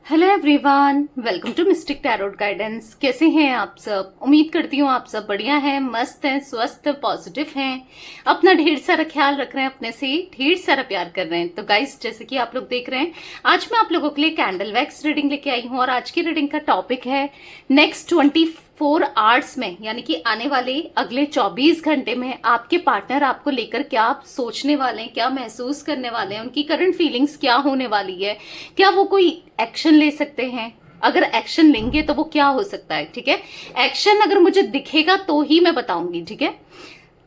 Hello everyone, welcome to mystic tarot guidance. कैसे हैं आप सब? उम्मीद करती हूँ आप सब बढ़िया हैं, मस्त हैं, स्वस्थ पॉजिटिव हैं, अपना ढेर सारा ख्याल रख रहे हैं, अपने से ढेर सारा प्यार कर रहे हैं। तो गाइस, जैसे कि आप लोग देख रहे हैं, आज मैं आप लोगों के लिए कैंडल वैक्स रीडिंग लेके आई हूँ और आज की रीडिंग का टॉपिक है नेक्स्ट 24 आवर्स में, यानी कि आने वाले अगले 24 घंटे में आपके पार्टनर आपको लेकर क्या सोचने वाले हैं, क्या महसूस करने वाले हैं, उनकी करंट फीलिंग्स क्या होने वाली है, क्या वो कोई एक्शन ले सकते हैं, अगर एक्शन लेंगे तो वो क्या हो सकता है। ठीक है, एक्शन अगर मुझे दिखेगा तो ही मैं बताऊंगी। ठीक है,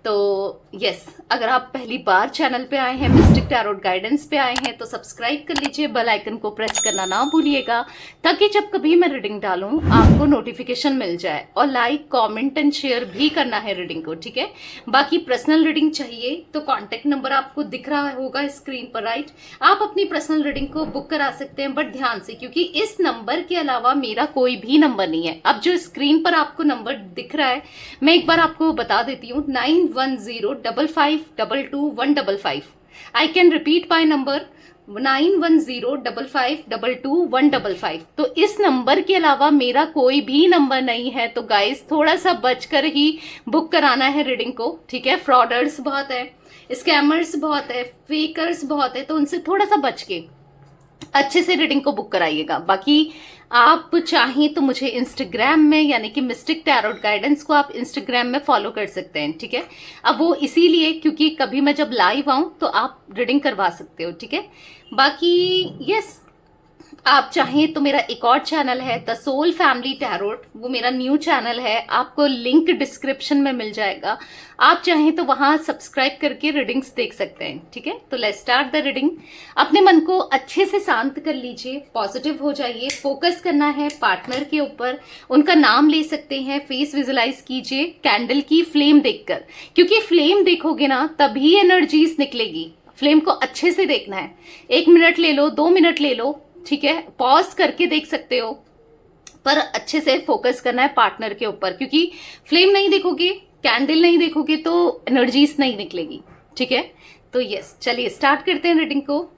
तो यस, अगर आप पहली बार चैनल पे आए हैं, मिस्टिक टैरोट गाइडेंस पे आए हैं, तो सब्सक्राइब कर लीजिए, बेल आइकन को प्रेस करना ना भूलिएगा, ताकि जब कभी मैं रीडिंग डालूं आपको नोटिफिकेशन मिल जाए। और लाइक, कमेंट एंड शेयर भी करना है रीडिंग को। ठीक है, बाकी पर्सनल रीडिंग चाहिए तो कॉन्टेक्ट नंबर आपको दिख रहा होगा स्क्रीन पर, राइट। आप अपनी पर्सनल रीडिंग को बुक करा सकते हैं, बट ध्यान से, क्योंकि इस नंबर के अलावा मेरा कोई भी नंबर नहीं है। अब जो स्क्रीन पर आपको नंबर दिख रहा है, मैं एक बार आपको बता देती हूँ, 9105522155। I can repeat my number 9105522155। तो इस नंबर के अलावा मेरा कोई भी नंबर नहीं है। तो गाइस, थोड़ा सा बचकर ही बुक कराना है रीडिंग को। ठीक है, फ्रॉडर्स बहुत है, स्कैमर्स बहुत है, फेकर्स बहुत है, तो उनसे थोड़ा सा बच के अच्छे से रीडिंग को बुक कराइएगा। बाकी आप चाहें तो मुझे इंस्टाग्राम में, यानी कि मिस्टिक टैरोट गाइडेंस को आप इंस्टाग्राम में फॉलो कर सकते हैं। ठीक है, अब वो इसीलिए क्योंकि कभी मैं जब लाइव आऊं तो आप रीडिंग करवा सकते हो। ठीक है, बाकी यस, आप चाहें तो मेरा एक और चैनल है द सोल फैमिली टैरोट, वो मेरा न्यू चैनल है, आपको लिंक डिस्क्रिप्शन में मिल जाएगा। आप चाहें तो वहां सब्सक्राइब करके रीडिंग्स देख सकते हैं। ठीक है, तो लेट्स स्टार्ट द रीडिंग। अपने मन को अच्छे से शांत कर लीजिए, पॉजिटिव हो जाइए, फोकस करना है पार्टनर के ऊपर, उनका नाम ले सकते हैं, फेस विजुलाइज कीजिए कैंडल की फ्लेम देखकर, क्योंकि फ्लेम देखोगे ना तभी एनर्जीज निकलेगी। फ्लेम को अच्छे से देखना है, 1 मिनट ले लो, 2 मिनट ले लो, ठीक है, पॉज करके देख सकते हो, पर अच्छे से फोकस करना है पार्टनर के ऊपर, क्योंकि फ्लेम नहीं देखोगे, कैंडल नहीं देखोगे तो एनर्जीज नहीं निकलेगी। ठीक है, तो यस, चलिए स्टार्ट करते हैं रीडिंग को।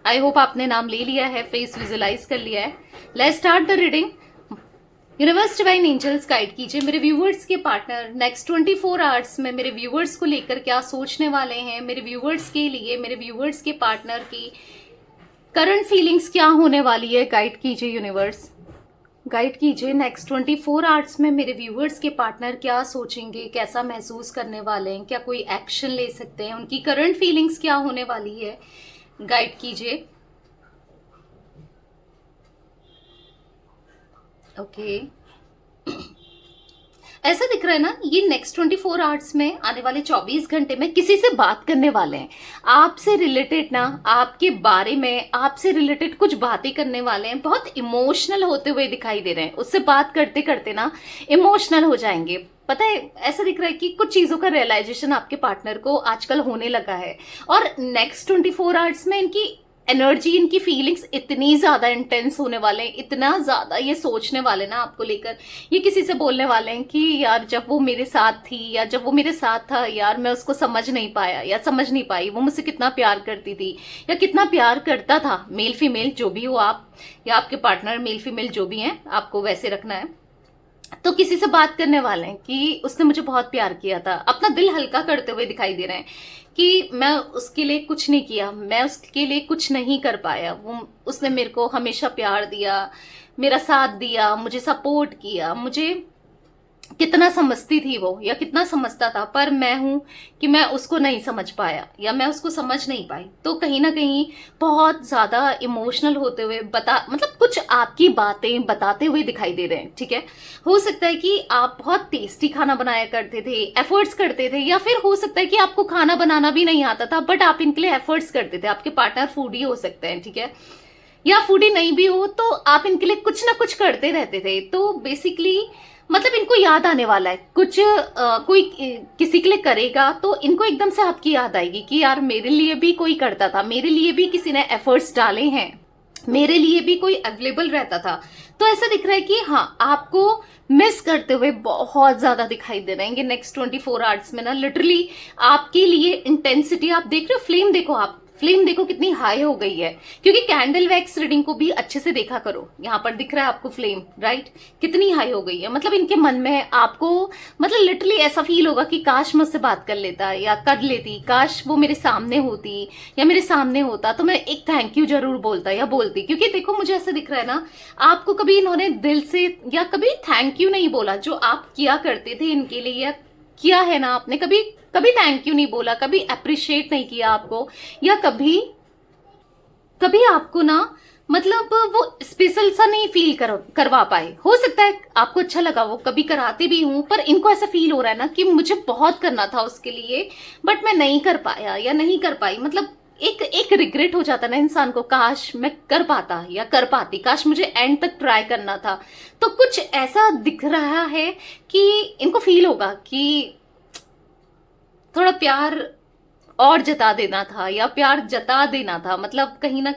आई होप आपने नाम ले लिया है, फेस विजुलाइज कर लिया है। Let's start the reading. Universe divine angels guide कीजिए मेरे व्यूवर्स के पार्टनर नेक्स्ट 24 आवर्स में मेरे व्यूवर्स को लेकर क्या सोचने वाले हैं, मेरे व्यूवर्स के लिए, मेरे व्यूवर्स के पार्टनर की करंट फीलिंग्स क्या होने वाली है। गाइड कीजिए यूनिवर्स, गाइड कीजिए नेक्स्ट 24 आवर्स में मेरे व्यूवर्स के पार्टनर क्या सोचेंगे, कैसा महसूस करने वाले हैं, क्या कोई एक्शन ले सकते हैं, उनकी करंट फीलिंग्स क्या होने वाली है। गाइड कीजिए। ओके, ऐसा दिख रहा है ना, ये नेक्स्ट 24 आवर्स में, आने वाले 24 घंटे में किसी से बात करने वाले हैं, आपसे रिलेटेड ना, आपके बारे में, आपसे रिलेटेड कुछ बातें करने वाले हैं। बहुत इमोशनल होते हुए दिखाई दे रहे हैं, उससे बात करते करते ना इमोशनल हो जाएंगे। पता है, ऐसा दिख रहा है कि कुछ चीजों का रियलाइजेशन आपके पार्टनर को आजकल होने लगा है, और नेक्स्ट 24 आवर्स में इनकी एनर्जी, इनकी फीलिंग्स इतनी ज्यादा इंटेंस होने वाले हैं, इतना ज्यादा ये सोचने वाले ना आपको लेकर। ये किसी से बोलने वाले हैं कि यार जब वो मेरे साथ थी, या जब वो मेरे साथ था, यार मैं उसको समझ नहीं पाया या समझ नहीं पाई, वो मुझसे कितना प्यार करती थी या कितना प्यार करता था। मेल फीमेल जो भी हो आप, या आपके पार्टनर मेल फीमेल जो भी हैं, आपको वैसे रखना है। तो किसी से बात करने वाले हैं कि उसने मुझे बहुत प्यार किया था, अपना दिल हल्का करते हुए दिखाई दे रहे हैं कि मैं उसके लिए कुछ नहीं किया, मैं उसके लिए कुछ नहीं कर पाया, वो उसने मेरे को हमेशा प्यार दिया, मेरा साथ दिया, मुझे सपोर्ट किया, मुझे कितना समझती थी वो या कितना समझता था, पर मैं हूं कि मैं उसको नहीं समझ पाया या मैं उसको समझ नहीं पाई। तो कहीं ना कहीं बहुत ज्यादा इमोशनल होते हुए मतलब कुछ आपकी बातें बताते हुए दिखाई दे रहे हैं। ठीक है, हो सकता है कि आप बहुत टेस्टी खाना बनाया करते थे, एफर्ट्स करते थे, या फिर हो सकता है कि आपको खाना बनाना भी नहीं आता था, बट आप इनके लिए एफर्ट्स करते थे। आपके पार्टनर फूडी हो सकते हैं, ठीक है, या फूडी नहीं भी हो तो आप इनके लिए कुछ ना कुछ करते रहते थे। तो बेसिकली मतलब इनको याद आने वाला है कुछ, कोई किसी के लिए करेगा तो इनको एकदम से आपकी याद आएगी कि यार मेरे लिए भी कोई करता था, मेरे लिए भी किसी ने एफर्ट्स डाले हैं, मेरे लिए भी कोई अवेलेबल रहता था। तो ऐसा दिख रहा है कि हाँ, आपको मिस करते हुए बहुत ज्यादा दिखाई दे रहे हैं नेक्स्ट 24 आवर्स में ना। लिटरली आपके लिए इंटेंसिटी आप देख रहे हो, फ्लेम देखो, आप फ्लेम देखो कितनी हाई हो गई है, क्योंकि कैंडल वैक्स रीडिंग को भी अच्छे से देखा करो। यहाँ पर दिख रहा है आपको फ्लेम, राइट, कितनी हाई हो गई है। मतलब इनके मन में आपको, मतलब लिटरली ऐसा फील होगा कि काश मुझसे बात कर लेता या कर लेती, काश वो मेरे सामने होती या मेरे सामने होता तो मैं एक थैंक यू जरूर बोलता या बोलती। क्योंकि देखो मुझे ऐसा दिख रहा है ना, आपको कभी इन्होंने दिल से या कभी थैंक यू नहीं बोला जो आप किया करते थे इनके लिए, या किया है ना आपने, कभी कभी थैंक यू नहीं बोला, कभी अप्रिशिएट नहीं किया आपको, या कभी कभी आपको ना, मतलब वो स्पेशल सा नहीं फील करवा पाए। हो सकता है आपको अच्छा लगा, वो कभी कराते भी हूं, पर इनको ऐसा फील हो रहा है ना कि मुझे बहुत करना था उसके लिए बट मैं नहीं कर पाया या नहीं कर पाई। मतलब एक रिग्रेट हो जाता ना इंसान को, काश मैं कर पाता या कर पाती, काश मुझे एंड तक ट्राई करना था। तो कुछ ऐसा दिख रहा है कि इनको फील होगा कि थोड़ा प्यार और जता देना था या प्यार जता देना था। मतलब कहीं ना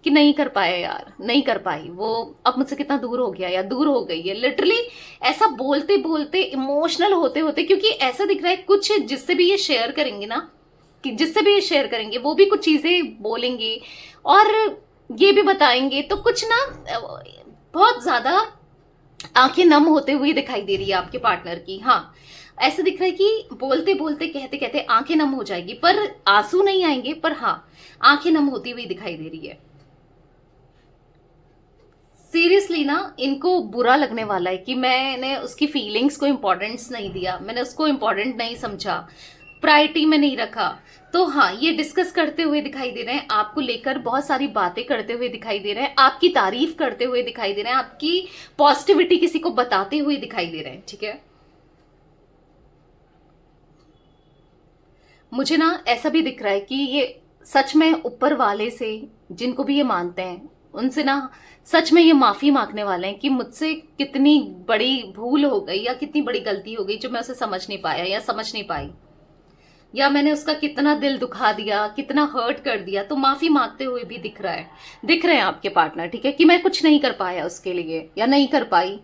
कि नहीं कर पाया यार, नहीं कर पाई, वो अब मुझसे कितना दूर हो गया या दूर हो गई है। लिटरली ऐसा बोलते बोलते इमोशनल होते होते, क्योंकि ऐसा दिख रहा है कुछ जिससे भी ये शेयर करेंगे ना, कि जिससे भी ये शेयर करेंगे वो भी कुछ चीजें बोलेंगे और ये भी बताएंगे, तो कुछ ना बहुत ज्यादा आंखें नम होते हुए दिखाई दे रही है आपके पार्टनर की। हाँ, ऐसा दिख रहा है कि बोलते बोलते कहते कहते आंखें नम हो जाएगी, पर आंसू नहीं आएंगे, पर हाँ आंखें नम होती हुई दिखाई दे रही है। सीरियसली ना इनको बुरा लगने वाला है कि मैंने उसकी फीलिंग्स को इंपॉर्टेंस नहीं दिया, मैंने उसको इंपॉर्टेंट नहीं समझा, प्रायोरिटी में नहीं रखा। तो हाँ, ये डिस्कस करते हुए दिखाई दे रहे हैं, आपको लेकर बहुत सारी बातें करते हुए दिखाई दे रहे हैं, आपकी तारीफ करते हुए दिखाई दे रहे हैं, आपकी पॉजिटिविटी किसी को बताते हुए दिखाई दे रहे हैं। ठीक है, मुझे ना ऐसा भी दिख रहा है कि ये सच में ऊपर वाले से, जिनको भी ये मानते हैं, उनसे ना सच में ये माफी मांगने वाले हैं कि मुझसे कितनी बड़ी भूल हो गई या कितनी बड़ी गलती हो गई जो मैं उसे समझ नहीं पाया या समझ नहीं पाई, या मैंने उसका कितना दिल दुखा दिया, कितना हर्ट कर दिया। तो माफी मांगते हुए भी दिख रहा है, दिख रहे हैं आपके पार्टनर। ठीक है, कि मैं कुछ नहीं कर पाया उसके लिए या नहीं कर पाई।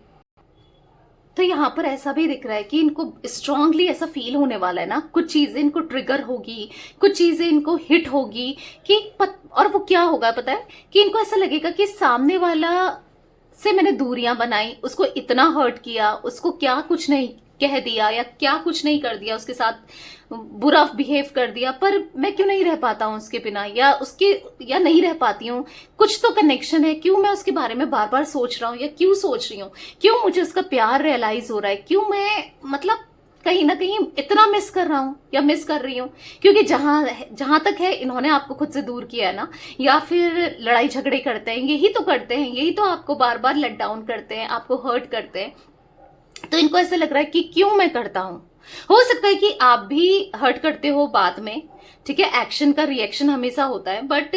तो यहाँ पर ऐसा भी दिख रहा है कि इनको स्ट्रांगली ऐसा फील होने वाला है ना, कुछ चीजें इनको ट्रिगर होगी, कुछ चीजें इनको हिट होगी कि और वो क्या होगा पता है, कि इनको ऐसा लगेगा कि सामने वाला से मैंने दूरियां बनाई, उसको इतना हर्ट किया, उसको क्या कुछ नहीं कह दिया या क्या कुछ नहीं कर दिया, उसके साथ बुरा बिहेव कर दिया, पर मैं क्यों नहीं रह पाता हूँ उसके बिना, या उसके या नहीं रह पाती हूँ। कुछ तो कनेक्शन है, क्यों मैं उसके बारे में बार बार सोच रहा हूँ या क्यों सोच रही हूँ, क्यों मुझे उसका प्यार रियलाइज हो रहा है, क्यों मैं मतलब कहीं ना कहीं इतना मिस कर रहा हूँ या मिस कर रही हूँ। क्योंकि जहां तक है इन्होंने आपको खुद से दूर किया है ना, या फिर लड़ाई झगड़े करते हैं, यही तो करते हैं, यही तो आपको बार बार लेट डाउन करते हैं, आपको हर्ट करते हैं। तो इनको ऐसा लग रहा है कि क्यों मैं करता हूं। हो सकता है कि आप भी हर्ट करते हो बाद में, ठीक है, एक्शन का रिएक्शन हमेशा होता है, बट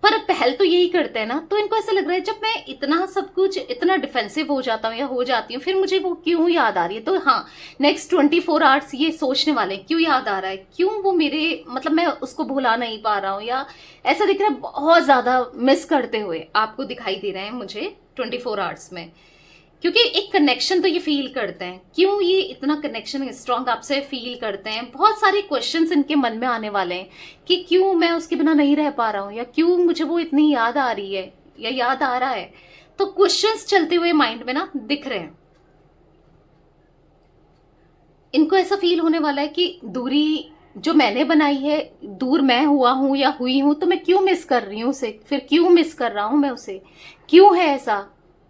पर पहल तो यही करते हैं ना। तो इनको ऐसा लग रहा है जब मैं इतना सब कुछ इतना डिफेंसिव हो जाता हूँ या हो जाती हूँ, फिर मुझे वो क्यों याद आ रही है। तो हाँ, नेक्स्ट 24 आवर्स ये सोचने वाले हैं, क्यों याद आ रहा है, क्यों वो मेरे, मतलब मैं उसको भुला नहीं पा रहा हूँ, या ऐसा दिख रहा है बहुत ज्यादा मिस करते हुए आपको दिखाई दे रहे हैं मुझे 24 आवर्स में। क्योंकि एक कनेक्शन तो ये फील करते हैं, क्यों ये इतना कनेक्शन स्ट्रांग आपसे फील करते हैं। बहुत सारे क्वेश्चंस इनके मन में आने वाले हैं कि क्यों मैं उसके बिना नहीं रह पा रहा हूँ, या क्यों मुझे वो इतनी याद आ रही है या याद आ रहा है। तो क्वेश्चंस चलते हुए माइंड में ना दिख रहे हैं। इनको ऐसा फील होने वाला है कि दूरी जो मैंने बनाई है, दूर मैं हुआ हूं या हुई हूं, तो मैं क्यों मिस कर रही हूँ उसे, फिर क्यों मिस कर रहा हूं मैं उसे, क्यों है ऐसा,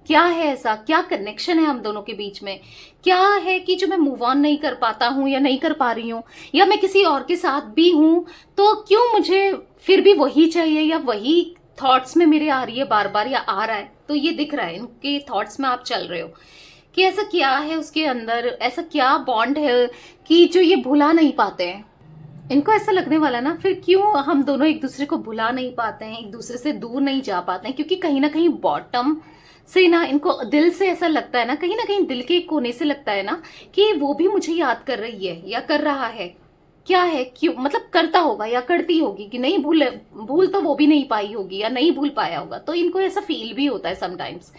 क्या है ऐसा, क्या कनेक्शन है हम दोनों के बीच में, क्या है कि जो मैं मूव ऑन नहीं कर पाता हूं या नहीं कर पा रही हूं, या मैं किसी और के साथ भी हूं तो क्यों मुझे फिर भी वही चाहिए, या वही थॉट्स में मेरे आ रही है बार बार या आ रहा है। तो ये दिख रहा है इनके थॉट्स में आप चल रहे हो कि ऐसा क्या है उसके अंदर, ऐसा क्या बॉन्ड है कि जो ये भुला नहीं पाते हैं। इनको ऐसा लगने वाला ना, फिर क्यों हम दोनों एक दूसरे को भुला नहीं पाते हैं, एक दूसरे से दूर नहीं जा पाते हैं। क्योंकि कहीं ना कहीं बॉटम से ना इनको दिल से ऐसा लगता है ना, कहीं ना कहीं दिल के एक कोने से लगता है ना कि वो भी मुझे याद कर रही है या कर रहा है। क्या है, क्यों, मतलब करता होगा या करती होगी कि नहीं, भूल तो वो भी नहीं पाई होगी या नहीं भूल पाया होगा। तो इनको ऐसा फील भी होता है समटाइम्स।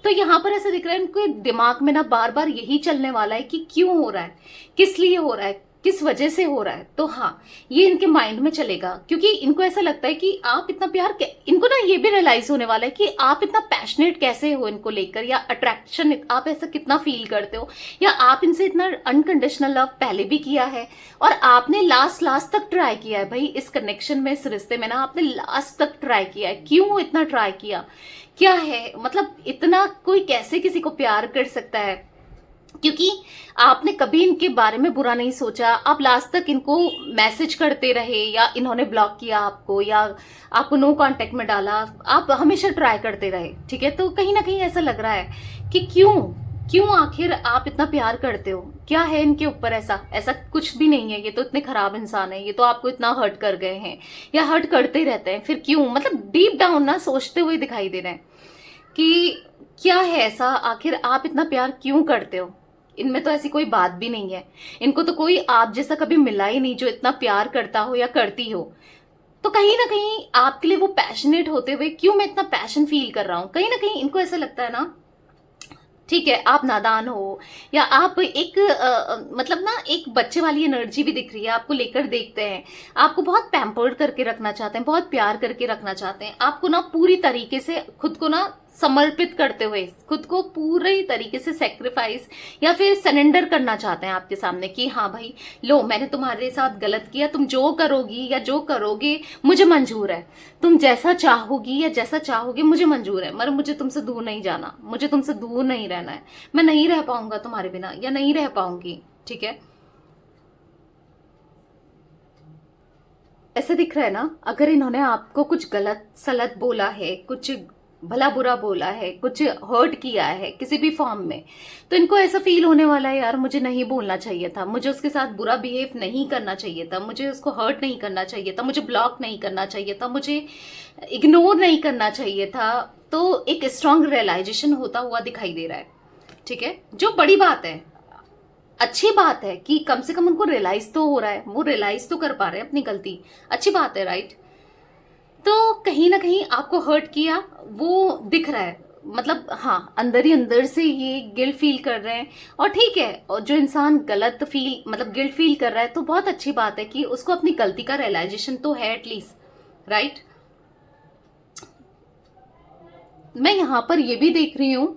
तो यहाँ पर ऐसा दिख रहा है इनके दिमाग में ना बार बार यही चलने वाला है कि क्यों हो रहा है, किस लिए हो रहा है, किस वजह से हो रहा है, तो हाँ ये इनके माइंड में चलेगा, क्योंकि इनको ऐसा लगता है कि आप इतना प्यार, इनको ना ये भी रियलाइज होने वाला है कि आप इतना पैशनेट कैसे हो इनको लेकर, या अट्रैक्शन आप ऐसा कितना फील करते हो, या आप इनसे इतना अनकंडीशनल लव पहले भी किया है और आपने लास्ट तक ट्राई किया है भाई इस कनेक्शन में, इस रिश्ते में ना आपने लास्ट तक ट्राई किया है। क्यों इतना ट्राई किया, क्या है मतलब इतना कोई कैसे किसी को प्यार कर सकता है, क्योंकि आपने कभी इनके बारे में बुरा नहीं सोचा, आप लास्ट तक इनको मैसेज करते रहे, या इन्होंने ब्लॉक किया आपको, या आपको नो कांटेक्ट में डाला, आप हमेशा ट्राई करते रहे, ठीक है। तो कहीं ना कहीं ऐसा लग रहा है कि क्यों क्यों आखिर आप इतना प्यार करते हो, क्या है इनके ऊपर ऐसा, ऐसा कुछ भी नहीं है, ये तो इतने खराब इंसान है, ये तो आपको इतना हर्ट कर गए हैं या हर्ट करते रहते हैं, फिर क्यों, मतलब डीप डाउन ना सोचते हुए दिखाई दे रहे हैं कि क्या है ऐसा, आखिर आप इतना प्यार क्यों करते हो। इनमें तो ऐसी कोई बात भी नहीं है, इनको तो कोई आप जैसा कभी मिला ही नहीं जो इतना प्यार करता हो या करती हो। तो कहीं ना कहीं आपके लिए वो पैशनेट होते हुए क्यों मैं इतना पैशन फील कर रहा हूं, कहीं ना कहीं इनको ऐसा लगता है ना, ठीक है आप नादान हो, या आप एक मतलब ना एक बच्चे वाली एनर्जी भी दिख रही है आपको लेकर, देखते हैं आपको बहुत पैम्पर्ड करके रखना चाहते हैं, बहुत प्यार करके रखना चाहते हैं, आपको ना पूरी तरीके से खुद को ना समर्पित करते हुए, खुद को पूरे तरीके से सेक्रीफाइस या फिर सरेंडर करना चाहते हैं आपके सामने कि हाँ भाई लो मैंने तुम्हारे साथ गलत किया, तुम जो करोगी या जो करोगे मुझे मंजूर है, तुम जैसा चाहोगी या जैसा चाहोगे मुझे मंजूर है, मगर मुझे तुमसे दूर नहीं जाना, मुझे तुमसे दूर नहीं रहना है, मैं नहीं रह पाऊंगा तुम्हारे बिना या नहीं रह पाऊंगी, ठीक है। ऐसे दिख रहा है ना, अगर इन्होंने आपको कुछ गलत सलत बोला है, कुछ भला बुरा बोला है, कुछ हर्ट किया है किसी भी फॉर्म में, तो इनको ऐसा फील होने वाला है यार मुझे नहीं बोलना चाहिए था, मुझे उसके साथ बुरा बिहेव नहीं करना चाहिए था, मुझे उसको हर्ट नहीं करना चाहिए था, मुझे ब्लॉक नहीं करना चाहिए था, मुझे इग्नोर नहीं करना चाहिए था। तो एक स्ट्रांग रियलाइजेशन होता हुआ दिखाई दे रहा है, ठीक है, जो बड़ी बात है, अच्छी बात है कि कम से कम उनको रियलाइज तो हो रहा है, वो रियलाइज तो कर पा रहे हैं अपनी गलती, अच्छी बात है, राइट। तो कहीं ना कहीं आपको हर्ट किया वो दिख रहा है, मतलब हाँ अंदर ही अंदर से ये गिल्ट फील कर रहे हैं, और ठीक है, और जो इंसान गलत फील मतलब गिल्ट फील कर रहा है तो बहुत अच्छी बात है कि उसको अपनी गलती का रियलाइजेशन तो है एटलीस्ट, राइट। मैं यहां पर ये भी देख रही हूं,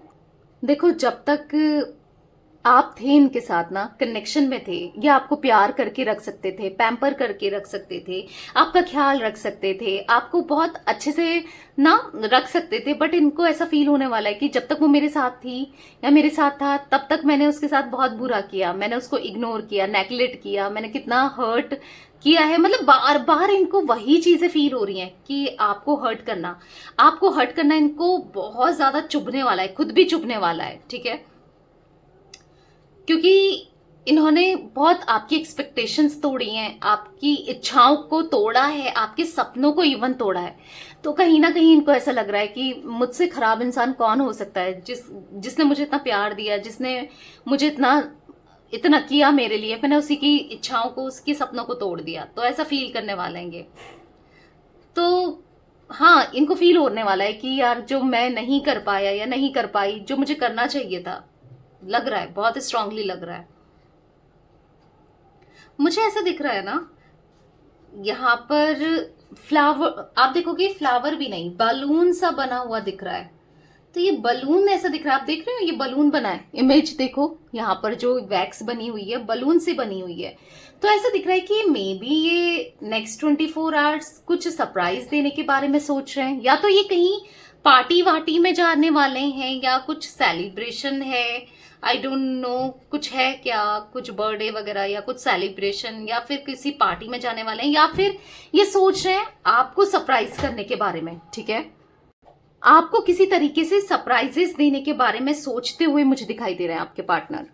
देखो जब तक आप थे इनके साथ ना कनेक्शन में थे, ये आपको प्यार करके रख सकते थे, पैम्पर करके रख सकते थे, आपका ख्याल रख सकते थे, आपको बहुत अच्छे से ना रख सकते थे, बट इनको ऐसा फील होने वाला है कि जब तक वो मेरे साथ थी या मेरे साथ था तब तक मैंने उसके साथ बहुत बुरा किया, मैंने उसको इग्नोर किया, नेग्लेक्ट किया, मैंने कितना हर्ट किया है, मतलब बार बार इनको वही चीजें फील हो रही हैं कि आपको हर्ट करना, आपको हर्ट करना इनको बहुत ज्यादा चुभने वाला है, खुद भी चुभने वाला है, ठीक है, क्योंकि इन्होंने बहुत आपकी एक्सपेक्टेशंस तोड़ी हैं, आपकी इच्छाओं को तोड़ा है, आपके सपनों को इवन तोड़ा है। तो कहीं ना कहीं इनको ऐसा लग रहा है कि मुझसे खराब इंसान कौन हो सकता है, जिसने मुझे इतना प्यार दिया, जिसने मुझे इतना इतना किया मेरे लिए, मैंने उसी की इच्छाओं को, उसके सपनों को तोड़ दिया, तो ऐसा फील करने वाले हैं। तो हाँ इनको फील होने वाला है कि यार जो मैं नहीं कर पाया या नहीं कर पाई, जो मुझे करना चाहिए था, लग रहा है बहुत स्ट्रांगली लग रहा है मुझे, ऐसा दिख रहा है ना यहाँ पर फ्लावर, आप देखोगे फ्लावर भी नहीं, बलून सा बना हुआ दिख रहा है। तो ये बलून ऐसा दिख रहा है, आप देख रहे हो ये बलून बना है, इमेज देखो यहाँ पर जो वैक्स बनी हुई है बलून से बनी हुई है। तो ऐसा दिख रहा है कि मे बी ये नेक्स्ट 24 आवर्स कुछ सरप्राइज देने के बारे में सोच रहे हैं, या तो ये कहीं पार्टी वार्टी में जाने वाले हैं, या कुछ सेलिब्रेशन है, आई डोंट नो कुछ है क्या, कुछ बर्थडे वगैरह या कुछ सेलिब्रेशन, या फिर किसी पार्टी में जाने वाले हैं, या फिर ये सोच रहे हैं आपको सरप्राइज करने के बारे में, ठीक है, आपको किसी तरीके से सरप्राइजेस देने के बारे में सोचते हुए मुझे दिखाई दे रहे हैं आपके पार्टनर।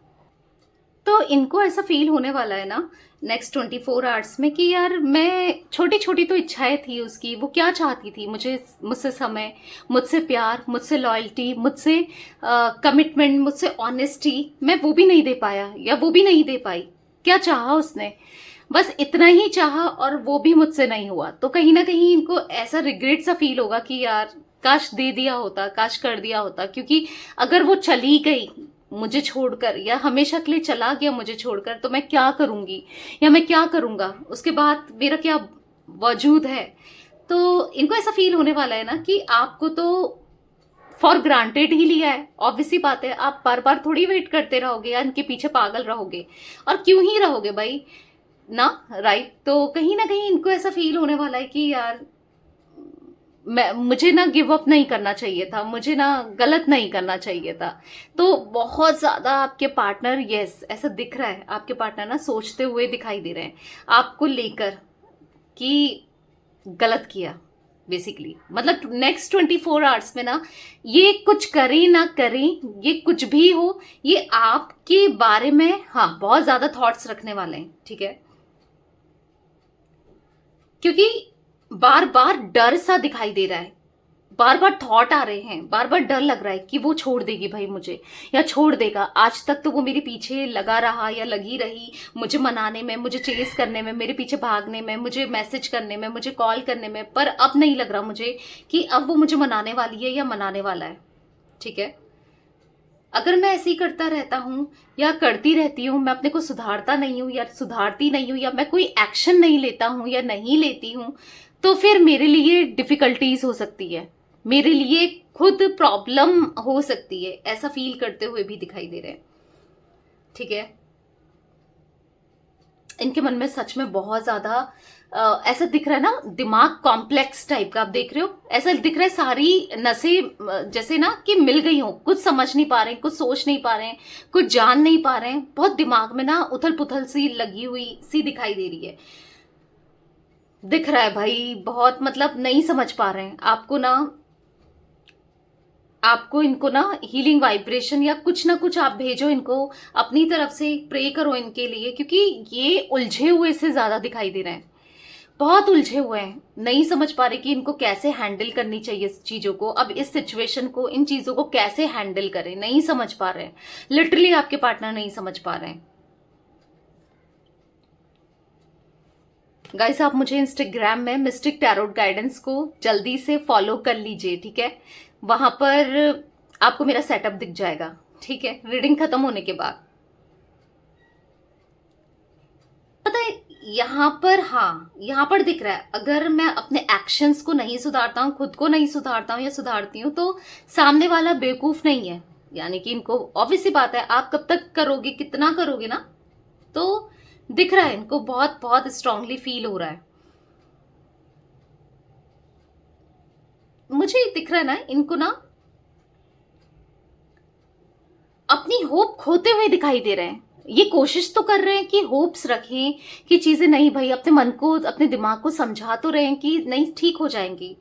तो इनको ऐसा फील होने वाला है ना नेक्स्ट 24 आवर्स में कि यार मैं, छोटी छोटी तो इच्छाएं थी उसकी, वो क्या चाहती थी, मुझसे समय, मुझसे प्यार, मुझसे लॉयल्टी, मुझसे कमिटमेंट, मुझसे ऑनेस्टी, मैं वो भी नहीं दे पाया या वो भी नहीं दे पाई। क्या चाहा उसने, बस इतना ही चाहा और वो भी मुझसे नहीं हुआ। तो कहीं ना कहीं इनको ऐसा रिग्रेट सा फील होगा कि यार काश दे दिया होता, काश कर दिया होता, क्योंकि अगर वो चली गई मुझे छोड़कर या हमेशा के लिए चला गया मुझे छोड़कर, तो मैं क्या करूंगी या मैं क्या करूंगा, उसके बाद मेरा क्या वजूद है। तो इनको ऐसा फील होने वाला है ना कि आपको तो फॉर ग्रांटेड ही लिया है। ऑब्वियस सी बात है, आप बार बार थोड़ी वेट करते रहोगे या इनके पीछे पागल रहोगे, और क्यों ही रहोगे भाई ना, राइट। तो कहीं ना कहीं इनको ऐसा फील होने वाला है कि यार मुझे ना गिव अप नहीं करना चाहिए था, मुझे ना गलत नहीं करना चाहिए था। तो बहुत ज्यादा आपके पार्टनर, यस ऐसा दिख रहा है, आपके पार्टनर ना सोचते हुए दिखाई दे रहे हैं आपको लेकर कि गलत किया बेसिकली। मतलब नेक्स्ट 24 आवर्स में ना ये कुछ करें ना करें, ये कुछ भी हो, ये आपके बारे में हाँ बहुत ज्यादा थॉट्स रखने वाले हैं, ठीक है। क्योंकि बार बार डर सा दिखाई दे रहा है, बार बार थॉट आ रहे हैं, बार बार डर लग रहा है कि वो छोड़ देगी भाई मुझे, या छोड़ देगा। आज तक तो वो मेरे पीछे लगा रहा या लगी रही, मुझे मनाने में, मुझे चेस करने में, मेरे पीछे भागने में, मुझे मैसेज करने में, मुझे कॉल करने में, पर अब नहीं लग रहा मुझे कि अब वो मुझे मनाने वाली है या मनाने वाला है, ठीक है। अगर मैं ऐसे ही करता रहता हूं या करती रहती हूं, मैं अपने को सुधारता नहीं हूं या सुधारती नहीं हूं, या मैं कोई एक्शन नहीं लेता हूं या नहीं लेती हूं, तो फिर मेरे लिए डिफिकल्टीज हो सकती है, मेरे लिए खुद प्रॉब्लम हो सकती है, ऐसा फील करते हुए भी दिखाई दे रहे हैं, ठीक है। इनके मन में सच में बहुत ज्यादा ऐसा दिख रहा है ना, दिमाग कॉम्प्लेक्स टाइप का आप देख रहे हो, ऐसा दिख रहा है सारी नसें जैसे ना कि मिल गई हो, कुछ समझ नहीं पा रहे हैं, कुछ सोच नहीं पा रहे हैं, कुछ जान नहीं पा रहे हैं, बहुत दिमाग में ना उथल पुथल सी लगी हुई सी दिखाई दे रही है, दिख रहा है भाई बहुत, मतलब नहीं समझ पा रहे हैं आपको ना, आपको इनको ना हीलिंग वाइब्रेशन या कुछ ना कुछ आप भेजो इनको, अपनी तरफ से प्रे करो इनके लिए, क्योंकि ये उलझे हुए से ज्यादा दिखाई दे रहे हैं, बहुत उलझे हुए हैं, नहीं समझ पा रहे कि इनको कैसे हैंडल करनी चाहिए इस चीजों को, अब इस सिचुएशन को, इन चीजों को कैसे हैंडल करें, नहीं समझ पा रहे हैं, लिटरली आपके पार्टनर नहीं समझ पा रहे हैं। गाइस आप मुझे इंस्टाग्राम में मिस्टिक टैरोट गाइडेंस को जल्दी से फॉलो कर लीजिए, ठीक है। वहां पर आपको मेरा सेटअप दिख जाएगा, ठीक है, रीडिंग खत्म होने के बाद। पता है यहाँ पर, हाँ यहाँ पर दिख रहा है, अगर मैं अपने एक्शंस को नहीं सुधारता हूँ, खुद को नहीं सुधारता हूँ या सुधारती हूँ, तो सामने वाला बेवकूफ नहीं है, यानी कि इनको ऑब्वियस सी बात है, आप कब तक करोगे, कितना करोगे ना, तो दिख रहा है इनको बहुत बहुत स्ट्रांगली फील हो रहा है, मुझे दिख रहा है ना इनको ना अपनी होप खोते हुए दिखाई दे रहे हैं। ये कोशिश तो कर रहे हैं कि होप्स रखें कि चीजें नहीं, भाई अपने मन को, अपने दिमाग को समझा तो रहे हैं कि नहीं ठीक हो जाएंगी,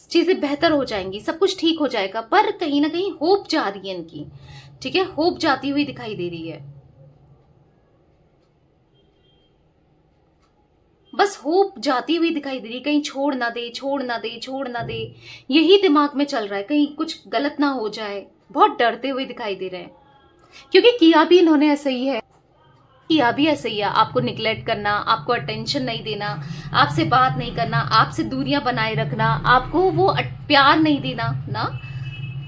चीजें बेहतर हो जाएंगी, सब कुछ ठीक हो जाएगा, पर कहीं ना कहीं होप जा रही है इनकी, ठीक है, होप जाती हुई दिखाई दे रही है, बस होप जाती हुई दिखाई दे रही है, कहीं छोड़ ना दे, छोड़ ना दे, छोड़ ना दे, यही दिमाग में चल रहा है, कहीं कुछ गलत ना हो जाए, बहुत डरते हुए दिखाई दे रहे हैं, क्योंकि किया भी इन्होंने ऐसा ही है, किया भी ऐसे ही है, आपको निग्लेक्ट करना, आपको अटेंशन नहीं देना, आपसे बात नहीं करना, आपसे दूरियां बनाए रखना, आपको वो प्यार नहीं देना ना,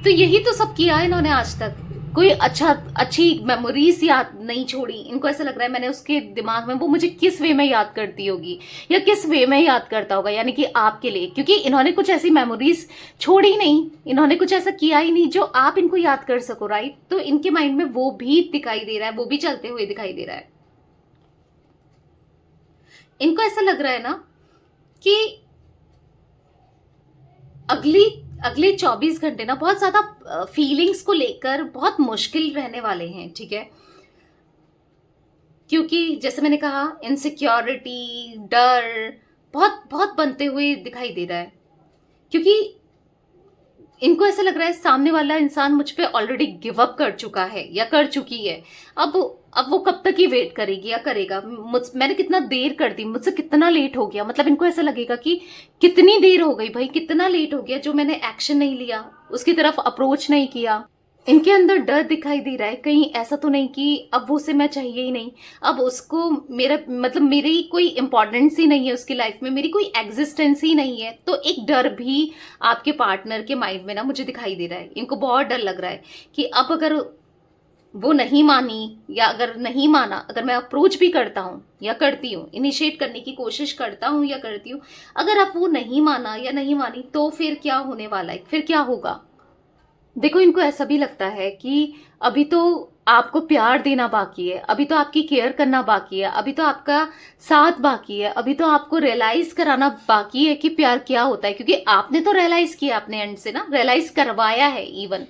तो यही तो सब किया है इन्होंने आज तक, कोई अच्छी मेमोरीज याद नहीं छोड़ी। इनको ऐसा लग रहा है मैंने उसके दिमाग में, वो मुझे किस वे में याद करती होगी या किस वे में याद करता होगा, यानी कि आपके लिए, क्योंकि इन्होंने कुछ ऐसी मेमोरीज छोड़ी नहीं, इन्होंने कुछ ऐसा किया ही नहीं जो आप इनको याद कर सको, राइट। तो इनके माइंड में वो भी दिखाई दे रहा है, वो भी चलते हुए दिखाई दे रहा है। इनको ऐसा लग रहा है ना कि अगले 24 घंटे ना बहुत ज्यादा फीलिंग्स को लेकर बहुत मुश्किल रहने वाले हैं, ठीक है, क्योंकि जैसे मैंने कहा इनसिक्योरिटी, डर बहुत बहुत बनते हुए दिखाई दे रहा है, क्योंकि इनको ऐसा लग रहा है सामने वाला इंसान मुझ पे ऑलरेडी गिव अप कर चुका है या कर चुकी है, अब वो कब तक ही वेट करेगी या करेगा, मैंने कितना देर कर दी, मुझसे कितना लेट हो गया, मतलब इनको ऐसा लगेगा कि कितनी देर हो गई भाई, कितना लेट हो गया जो मैंने एक्शन नहीं लिया, उसकी तरफ अप्रोच नहीं किया। इनके अंदर डर दिखाई दे रहा है, कहीं ऐसा तो नहीं कि अब वो उसे मैं चाहिए ही नहीं, अब उसको मेरा मतलब मेरी कोई इंपॉर्टेंस ही नहीं है उसकी लाइफ में, मेरी कोई एग्जिस्टेंस ही नहीं है। तो एक डर भी आपके पार्टनर के माइंड में ना मुझे दिखाई दे रहा है, इनको बहुत डर लग रहा है कि अब अगर वो नहीं मानी, या अगर नहीं माना, अगर मैं अप्रोच भी करता हूँ या करती हूँ, इनिशिएट करने की कोशिश करता हूँ या करती हूँ, अगर आप वो नहीं माना या नहीं मानी, तो फिर क्या होने वाला है, फिर क्या होगा? देखो, इनको ऐसा भी लगता है कि अभी तो आपको प्यार देना बाकी है, अभी तो आपकी केयर करना बाकी है, अभी तो आपका साथ बाकी है, अभी तो आपको रियलाइज कराना बाकी है कि प्यार क्या होता है, क्योंकि आपने तो रियलाइज किया अपने एंड से ना, रियलाइज करवाया है इवन।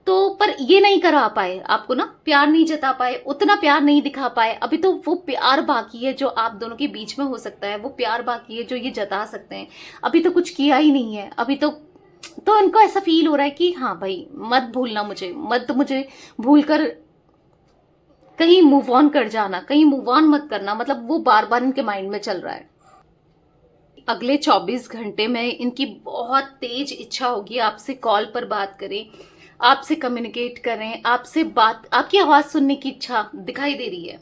तो पर ये नहीं करा पाए, आपको ना प्यार नहीं जता पाए, उतना प्यार नहीं दिखा पाए, अभी तो वो प्यार बाकी है जो आप दोनों के बीच में हो सकता है, वो प्यार बाकी है जो ये जता सकते हैं, अभी तो कुछ किया ही नहीं है अभी तो इनको ऐसा फील हो रहा है कि हाँ भाई, मत भूलना मुझे, मत मुझे भूल कर कहीं मूव ऑन कर जाना, कहीं मूव ऑन मत करना, मतलब वो बार बार इनके माइंड में चल रहा है। अगले 24 घंटे में इनकी बहुत तेज इच्छा होगी आपसे कॉल पर बात करें, आपसे कम्युनिकेट करें, आपसे बात, आपकी आवाज सुनने की इच्छा दिखाई दे रही है।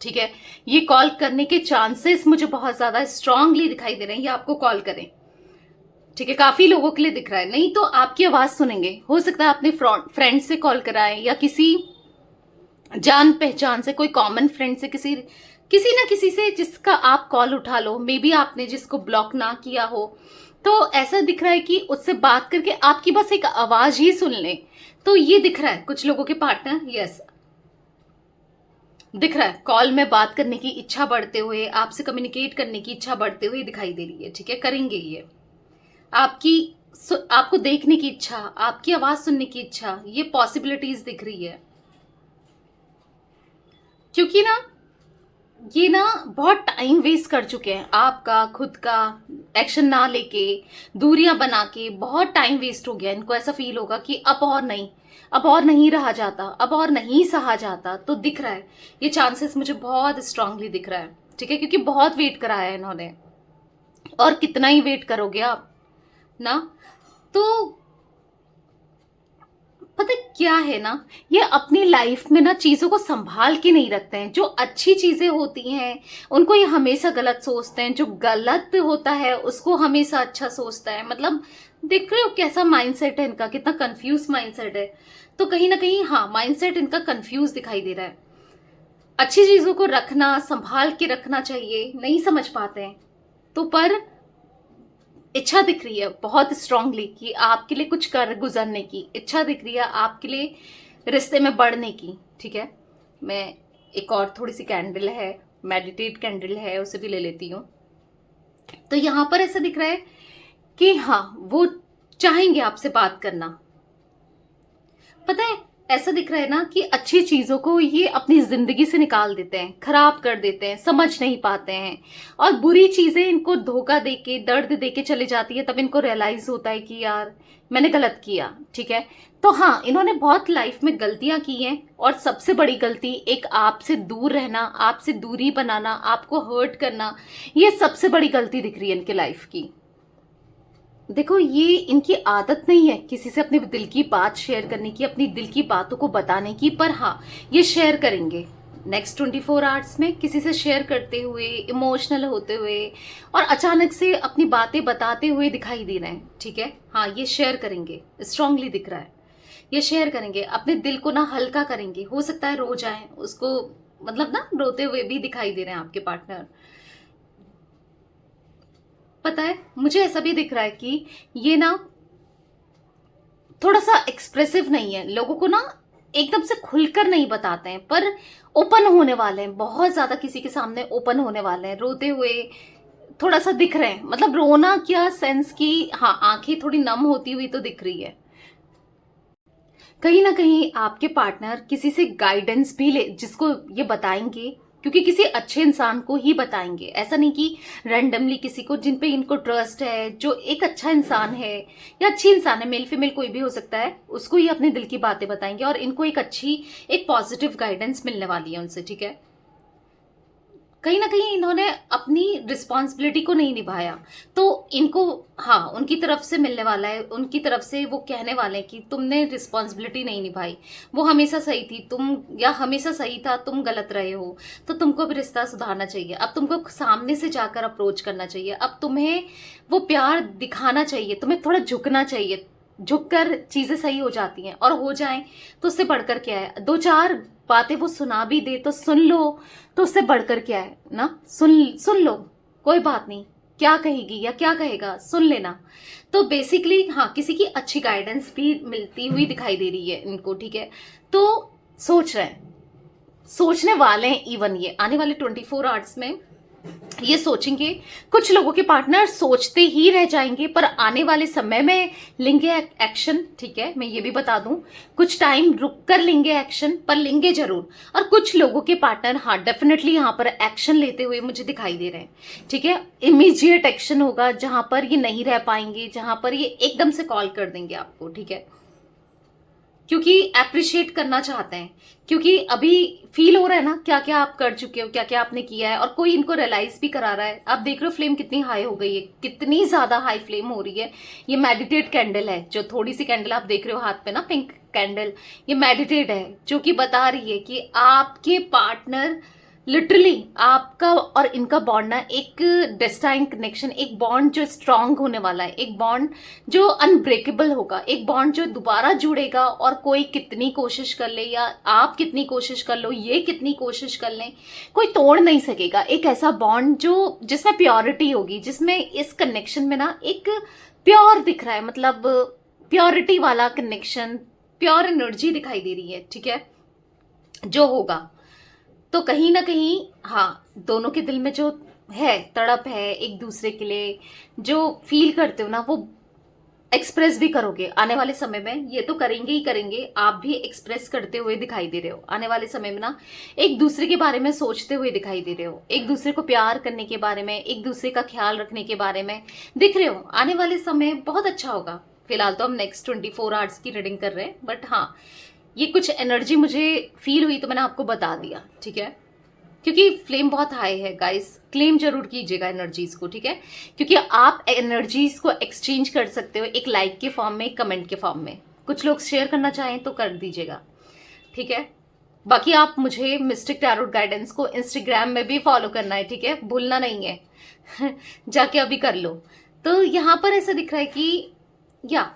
ठीक है, ये कॉल करने के चांसेस मुझे बहुत ज्यादा स्ट्रांगली दिखाई दे रहे हैं, ये आपको कॉल करें। ठीक है, काफी लोगों के लिए दिख रहा है, नहीं तो आपकी आवाज सुनेंगे। हो सकता है अपने फ्रेंड से कॉल कराएं, या किसी जान पहचान से, कोई कॉमन फ्रेंड से, किसी ना किसी से जिसका आप कॉल उठा लो, मे बी आपने जिसको ब्लॉक ना किया हो, तो ऐसा दिख रहा है कि उससे बात करके आपकी बस एक आवाज ही सुन ले। तो ये दिख रहा है कुछ लोगों के पार्टनर, यस दिख रहा है कॉल में बात करने की इच्छा बढ़ते हुए, आपसे कम्युनिकेट करने की इच्छा बढ़ते हुए दिखाई दे रही है। ठीक है, करेंगे ये। आपकी आपको देखने की इच्छा, आपकी आवाज सुनने की इच्छा, ये पॉसिबिलिटीज दिख रही है। क्योंकि ना ये ना बहुत टाइम वेस्ट कर चुके हैं आपका, खुद का एक्शन ना लेके, दूरियां बना के बहुत टाइम वेस्ट हो गया। इनको ऐसा फील होगा कि अब और नहीं, अब और नहीं रहा जाता, अब और नहीं सहा जाता। तो दिख रहा है, ये चांसेस मुझे बहुत स्ट्रांगली दिख रहा है। ठीक है, क्योंकि बहुत वेट करा है इन्होंने, और कितना ही वेट करोगे आप ना। तो पता क्या है ना, ये अपनी लाइफ में ना चीजों को संभाल के नहीं रखते हैं। जो अच्छी चीजें होती हैं उनको ये हमेशा गलत सोचते हैं, जो गलत होता है उसको हमेशा अच्छा सोचता है। मतलब देख रहे हो कैसा माइंडसेट है इनका, कितना कंफ्यूज माइंडसेट है। तो कहीं ना कहीं हाँ, माइंडसेट इनका कंफ्यूज दिखाई दे रहा है। अच्छी चीजों को रखना, संभाल के रखना चाहिए, नहीं समझ पाते हैं। तो पर इच्छा दिख रही है बहुत स्ट्रांगली कि आपके लिए कुछ कर गुजरने की इच्छा दिख रही है, आपके लिए रिश्ते में बढ़ने की। ठीक है, मैं एक और थोड़ी सी कैंडल है, मेडिटेट कैंडल है, उसे भी ले लेती हूँ। तो यहां पर ऐसा दिख रहा है कि हाँ, वो चाहेंगे आपसे बात करना। पता है, ऐसा दिख रहा है ना कि अच्छी चीजों को ये अपनी जिंदगी से निकाल देते हैं, खराब कर देते हैं, समझ नहीं पाते हैं, और बुरी चीजें इनको धोखा देके, दर्द देके चली जाती है। तब इनको रियलाइज होता है कि यार मैंने गलत किया। ठीक है, तो हाँ, इन्होंने बहुत लाइफ में गलतियां की हैं, और सबसे बड़ी गलती एक आपसे दूर रहना, आपसे दूरी बनाना, आपको हर्ट करना, ये सबसे बड़ी गलती दिख रही है इनके लाइफ की। देखो, ये इनकी आदत नहीं है किसी से अपने दिल की बात शेयर करने की, अपनी दिल की बातों को बताने की, पर हाँ, ये शेयर करेंगे नेक्स्ट 24 आवर्स में, किसी से शेयर करते हुए, इमोशनल होते हुए, और अचानक से अपनी बातें बताते हुए दिखाई दे रहे हैं। ठीक है, हाँ, ये शेयर करेंगे, स्ट्रांगली दिख रहा है। ये शेयर करेंगे, अपने दिल को ना हल्का करेंगे। हो सकता है रो जाए उसको, मतलब ना रोते हुए भी दिखाई दे रहे हैं आपके पार्टनर। पता है, मुझे ऐसा भी दिख रहा है कि ये ना थोड़ा सा एक्सप्रेसिव नहीं है, लोगों को ना एकदम से खुलकर नहीं बताते हैं, पर ओपन होने वाले हैं, बहुत ज्यादा किसी के सामने ओपन होने वाले हैं, रोते हुए थोड़ा सा दिख रहे हैं। मतलब रोना क्या सेंस की, हाँ, आंखें थोड़ी नम होती हुई तो दिख रही है। कहीं ना कहीं आपके पार्टनर किसी से गाइडेंस भी ले, जिसको ये बताएंगे, क्योंकि किसी अच्छे इंसान को ही बताएंगे। ऐसा नहीं कि रैंडमली किसी को, जिन पे इनको ट्रस्ट है, जो एक अच्छा इंसान है या अच्छी इंसान है, मेल फीमेल कोई भी हो सकता है, उसको ही अपने दिल की बातें बताएंगे, और इनको एक अच्छी, एक पॉजिटिव गाइडेंस मिलने वाली है उनसे। ठीक है, कहीं ना कहीं इन्होंने अपनी रिस्पॉन्सिबिलिटी को नहीं निभाया, तो इनको हाँ, उनकी तरफ से मिलने वाला है, उनकी तरफ से वो कहने वाले हैं कि तुमने रिस्पॉन्सिबिलिटी नहीं निभाई, वो हमेशा सही थी तुम, या हमेशा सही था, तुम गलत रहे हो, तो तुमको अब रिश्ता सुधारना चाहिए, अब तुमको सामने से जाकर अप्रोच करना चाहिए, अब तुम्हें वो प्यार दिखाना चाहिए, तुम्हें थोड़ा झुकना चाहिए, झुककर चीजें सही हो जाती हैं, और हो जाएं तो उससे बढ़कर क्या है, दो चार बातें वो सुना भी दे तो सुन लो, तो उससे बढ़कर क्या है ना, सुन लो, कोई बात नहीं, क्या कहेगी या क्या कहेगा सुन लेना। तो बेसिकली हाँ, किसी की अच्छी गाइडेंस भी मिलती हुई दिखाई दे रही है इनको, ठीक है। तो सोच रहे हैं, सोचने वाले हैं, इवन ये आने वाले 24 आवर्स में ये सोचेंगे। कुछ लोगों के पार्टनर सोचते ही रह जाएंगे, पर आने वाले समय में लेंगे एक्शन, ठीक है, मैं ये भी बता दूं, कुछ टाइम रुक कर लेंगे एक्शन, पर लेंगे जरूर। और कुछ लोगों के पार्टनर हाँ डेफिनेटली यहाँ पर एक्शन लेते हुए मुझे दिखाई दे रहे हैं, ठीक है। इमीडिएट एक्शन होगा, जहां पर ये नहीं रह पाएंगे, जहां पर ये एकदम से कॉल कर देंगे आपको, ठीक है, क्योंकि अप्रिशिएट करना चाहते हैं, क्योंकि अभी फील हो रहा है ना क्या क्या आप कर चुके हो, क्या क्या आपने किया है, और कोई इनको रियलाइज भी करा रहा है। आप देख रहे हो फ्लेम कितनी हाई हो गई है, कितनी ज्यादा हाई फ्लेम हो रही है। ये मेडिटेट कैंडल है, जो थोड़ी सी कैंडल आप देख रहे हो हाथ पे ना, पिंक कैंडल, ये मेडिटेट है, जो कि बता रही है कि आपके पार्टनर लिटरली आपका और इनका बॉन्ड ना एक डेस्टाइन कनेक्शन, एक बॉन्ड जो स्ट्रांग होने वाला है, एक बॉन्ड जो अनब्रेकेबल होगा, एक बॉन्ड जो दोबारा जुड़ेगा, और कोई कितनी कोशिश कर ले या आप कितनी कोशिश कर लो, ये कितनी कोशिश कर लें, कोई तोड़ नहीं सकेगा। एक ऐसा बॉन्ड जो जिसमें प्योरिटी होगी, जिसमें इस कनेक्शन में ना एक प्योर दिख रहा है, मतलब प्योरिटी वाला कनेक्शन, प्योर एनर्जी दिखाई दे रही है, ठीक है, जो होगा। तो कहीं ना कहीं हाँ, दोनों के दिल में जो है तड़प है एक दूसरे के लिए, जो फील करते हो ना, वो एक्सप्रेस भी करोगे आने वाले समय में। ये तो करेंगे ही करेंगे, आप भी एक्सप्रेस करते हुए दिखाई दे रहे हो आने वाले समय में ना, एक दूसरे के बारे में सोचते हुए दिखाई दे रहे हो, एक दूसरे को प्यार करने के बारे में, एक दूसरे का ख्याल रखने के बारे में दिख रहे हो। आने वाले समय बहुत अच्छा होगा। फिलहाल तो हम नेक्स्ट 24 आवर्स की रीडिंग कर रहे हैं, बट हाँ, ये कुछ एनर्जी मुझे फील हुई तो मैंने आपको बता दिया, ठीक है, क्योंकि फ्लेम बहुत हाई है गाइस। क्लेम जरूर कीजिएगा एनर्जीज को, ठीक है, क्योंकि आप एनर्जीज को एक्सचेंज कर सकते हो एक लाइक के फॉर्म में, एक कमेंट के फॉर्म में। कुछ लोग शेयर करना चाहें तो कर दीजिएगा, ठीक है। बाकी आप मुझे मिस्टिक टैरोट गाइडेंस को इंस्टाग्राम में भी फॉलो करना है, ठीक है, भूलना नहीं है जाके अभी कर लो। तो यहाँ पर ऐसा दिख रहा है कि या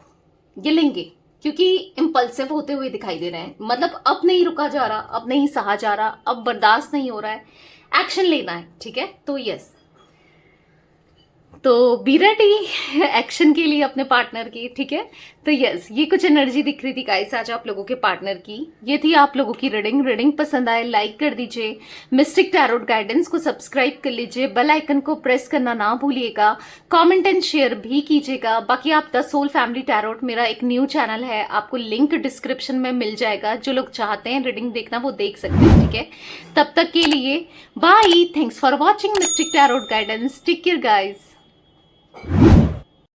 ये लेंगे, क्योंकि इम्पल्सिव होते हुए दिखाई दे रहे हैं, मतलब अब नहीं रुका जा रहा, अब नहीं सहा जा रहा, अब बर्दाश्त नहीं हो रहा है, एक्शन लेना है, ठीक है। तो यस, तो बी रेडी एक्शन के लिए अपने पार्टनर की, ठीक है। तो यस, ये कुछ एनर्जी दिख रही थी गाइस आज आप लोगों के पार्टनर की। ये थी आप लोगों की रीडिंग पसंद आए लाइक कर दीजिए, मिस्टिक टैरोट गाइडेंस को सब्सक्राइब कर लीजिए, बेल आइकन को प्रेस करना ना भूलिएगा, कमेंट एंड शेयर भी कीजिएगा। बाकी आप द सोल फैमिली टैरोट मेरा एक न्यू चैनल है, आपको लिंक डिस्क्रिप्शन में मिल जाएगा, जो लोग चाहते हैं रीडिंग देखना वो देख सकते हैं, ठीक है। तब तक के लिए bye, thanks for watching mystic tarot guidance, take care guys.